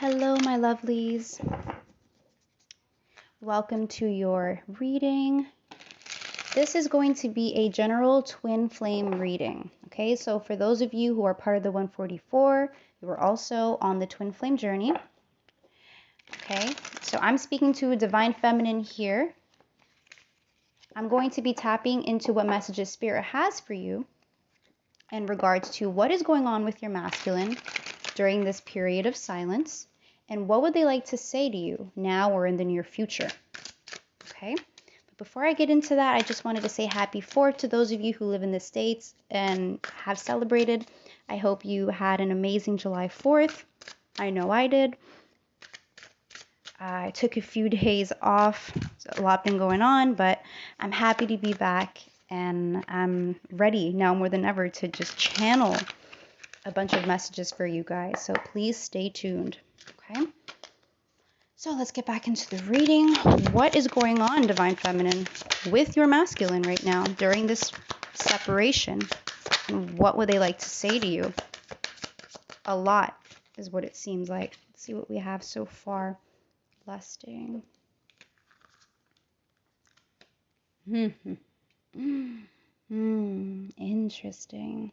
Hello, my lovelies. Welcome to your reading. This is going to be a general twin flame reading. Okay, so for those of you who are part of the 144, you are also on the twin flame journey. Okay, so I'm speaking to a divine feminine here. I'm going to be tapping into what messages Spirit has for you in regards to what is going on with your masculine during this period of silence. And what would they like to say to you now or in the near future? Okay. But before I get into that, I just wanted to say happy 4th to those of you who live in the States and have celebrated. I hope you had an amazing July 4th. I know I did. I took a few days off. There's a lot been going on, but I'm happy to be back and I'm ready now more than ever to just channel a bunch of messages for you guys. So please stay tuned. Okay. So let's get back into the reading. What is going on, Divine Feminine, with your masculine right now during this separation? And what would they like to say to you? A lot is what it seems like. Let's see what we have so far. Lusting. Interesting.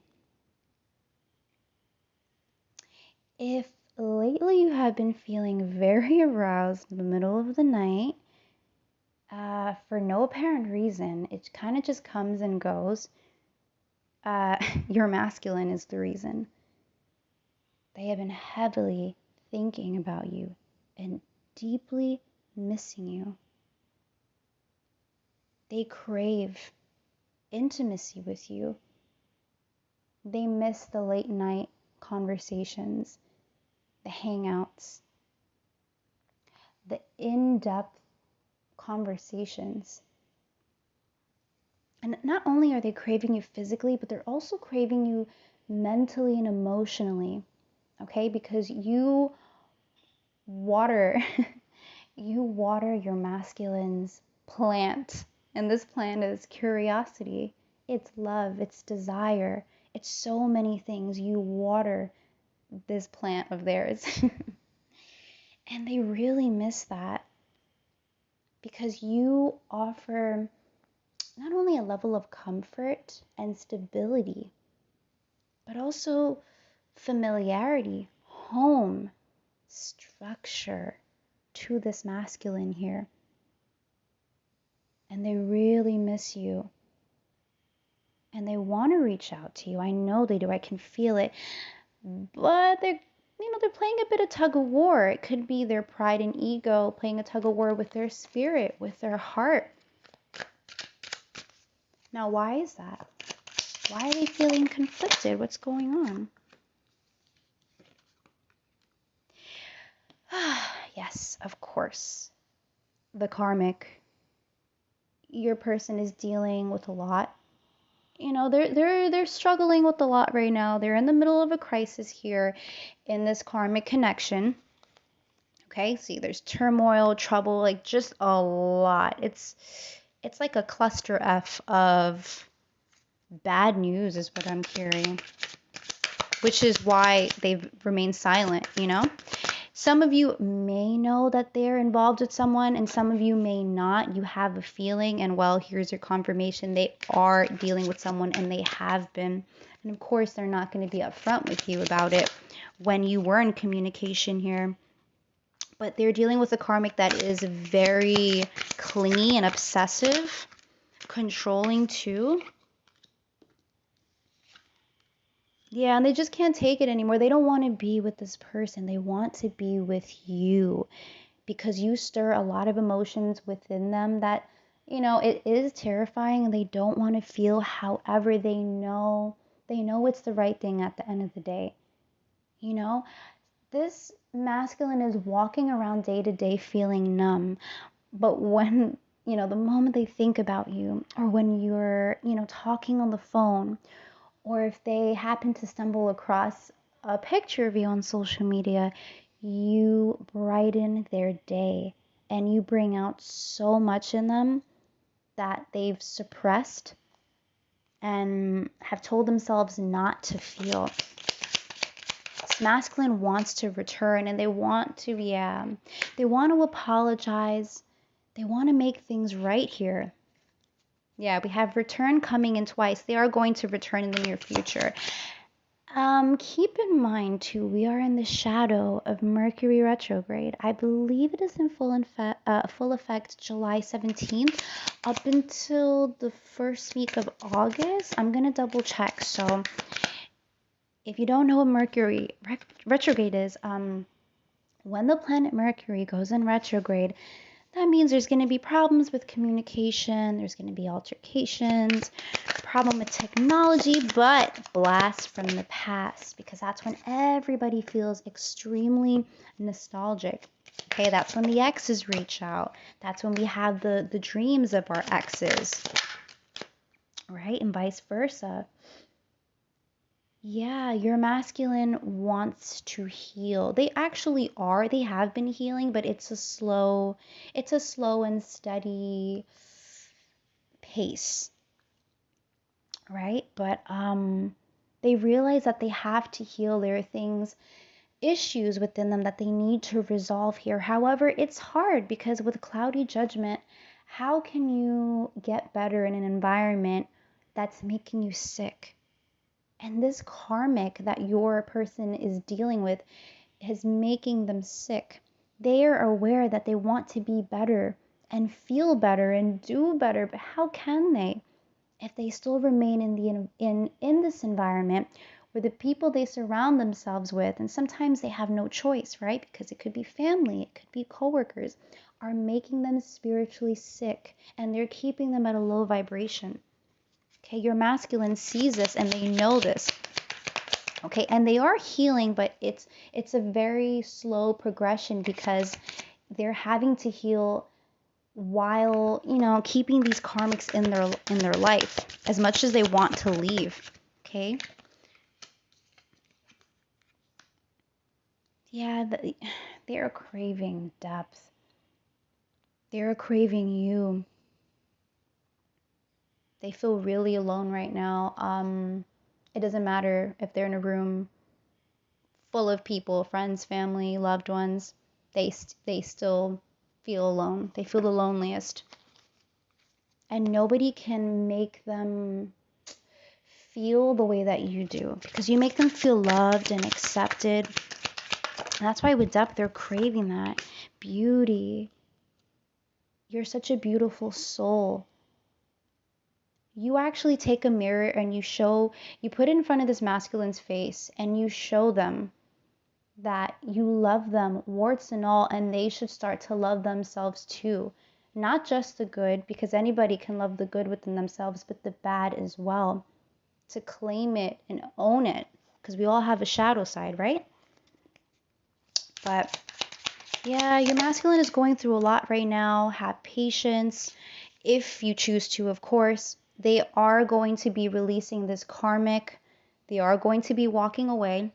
If lately you have been feeling very aroused in the middle of the night, for no apparent reason, it kind of just comes and goes, your masculine is the reason. They have been heavily thinking about you and deeply missing you. They crave intimacy with you. They miss the late night conversations, the hangouts, the in-depth conversations. And not only are they craving you physically, but they're also craving you mentally and emotionally, okay? Because you water your masculine's plant. And this plant is curiosity, it's love, it's desire, it's so many things. You water this plant of theirs. And they really miss that because you offer not only a level of comfort and stability, but also familiarity, home, structure to this masculine here. And they really miss you. And they want to reach out to you. I know they do. I can feel it. But they're playing a bit of tug of war. It could be their pride and ego playing a tug of war with their spirit, with their heart. Now, why is that? Why are they feeling conflicted? What's going on? Yes, of course. The karmic. Your person is dealing with a lot. They're struggling with a lot right now. They're in the middle of a crisis here in this karmic connection. Okay, see, there's turmoil, trouble, like just a lot. It's like a cluster F of bad news is what I'm hearing, which is why they've remained silent, Some of you may know that they're involved with someone and some of you may not. You have a feeling and well, here's your confirmation. They are dealing with someone and they have been. And of course, they're not going to be upfront with you about it when you were in communication here. But they're dealing with a karmic that is very clingy and obsessive, controlling too. Yeah, and they just can't take it anymore. They don't want to be with this person. They want to be with you because you stir a lot of emotions within them that, it is terrifying and they don't want to feel. However, they know it's the right thing at the end of the day. This masculine is walking around day to day feeling numb. But when, the moment they think about you or when you're, talking on the phone, or if they happen to stumble across a picture of you on social media, you brighten their day and you bring out so much in them that they've suppressed and have told themselves not to feel. Masculine wants to return, and they want to, they want to apologize. They want to make things right here. Yeah, we have return coming in twice. They are going to return in the near future. Keep in mind too, we are in the shadow of Mercury retrograde. I believe it is in full effect July 17th up until the first week of August. I'm gonna double check. So if you don't know what Mercury retrograde is, when the planet Mercury goes in retrograde, that means there's going to be problems with communication, there's going to be altercations, problem with technology, but blasts from the past, because that's when everybody feels extremely nostalgic. Okay, that's when the exes reach out. That's when we have the dreams of our exes, right? And vice versa. Yeah, your masculine wants to heal. They actually are. They have been healing, but it's a slow and steady pace, right? But they realize that they have to heal. There are issues within them that they need to resolve here. However, it's hard because with cloudy judgment, how can you get better in an environment that's making you sick? And this karmic that your person is dealing with is making them sick. They are aware that they want to be better and feel better and do better, but how can they if they still remain in this environment where the people they surround themselves with, and sometimes they have no choice, right? Because it could be family, it could be coworkers, are making them spiritually sick, and they're keeping them at a low vibration. Okay, your masculine sees this and they know this. Okay, and they are healing, but it's a very slow progression because they're having to heal while, keeping these karmics in their life as much as they want to leave. Okay? Yeah, they are craving depth. They are craving you. They feel really alone right now. It doesn't matter if they're in a room full of people, friends, family, loved ones. They still feel alone. They feel the loneliest. And nobody can make them feel the way that you do because you make them feel loved and accepted. And that's why with depth, they're craving that beauty. You're such a beautiful soul. You actually take a mirror and you put it in front of this masculine's face and you show them that you love them, warts and all, and they should start to love themselves too. Not just the good, because anybody can love the good within themselves, but the bad as well. To claim it and own it, because we all have a shadow side, right? But yeah, your masculine is going through a lot right now. Have patience if you choose to, of course. They are going to be releasing this karmic. They are going to be walking away.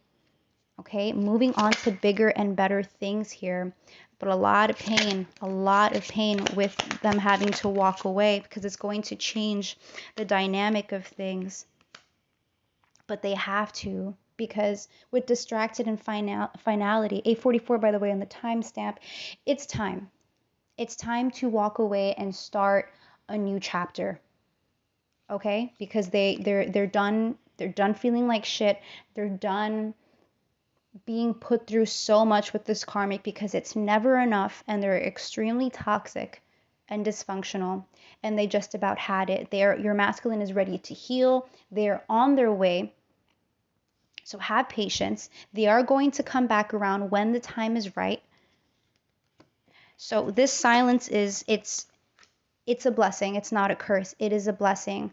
Okay, moving on to bigger and better things here. But a lot of pain with them having to walk away because it's going to change the dynamic of things. But they have to, because with distracted and finality, 8:44 by the way on the timestamp, it's time. It's time to walk away and start a new chapter. Okay? Because they're done feeling like shit. They're done being put through so much with this karmic because it's never enough and they're extremely toxic and dysfunctional and they just about had it. Your masculine is ready to heal. They're on their way. So have patience. They are going to come back around when the time is right. So this silence it's a blessing. It's not a curse. It is a blessing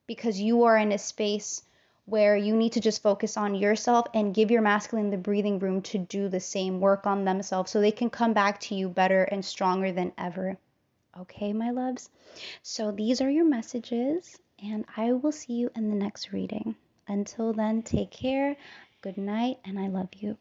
because you are in a space where you need to just focus on yourself and give your masculine the breathing room to do the same work on themselves so they can come back to you better and stronger than ever. Okay, my loves? So these are your messages, and I will see you in the next reading. Until then, take care, good night, and I love you.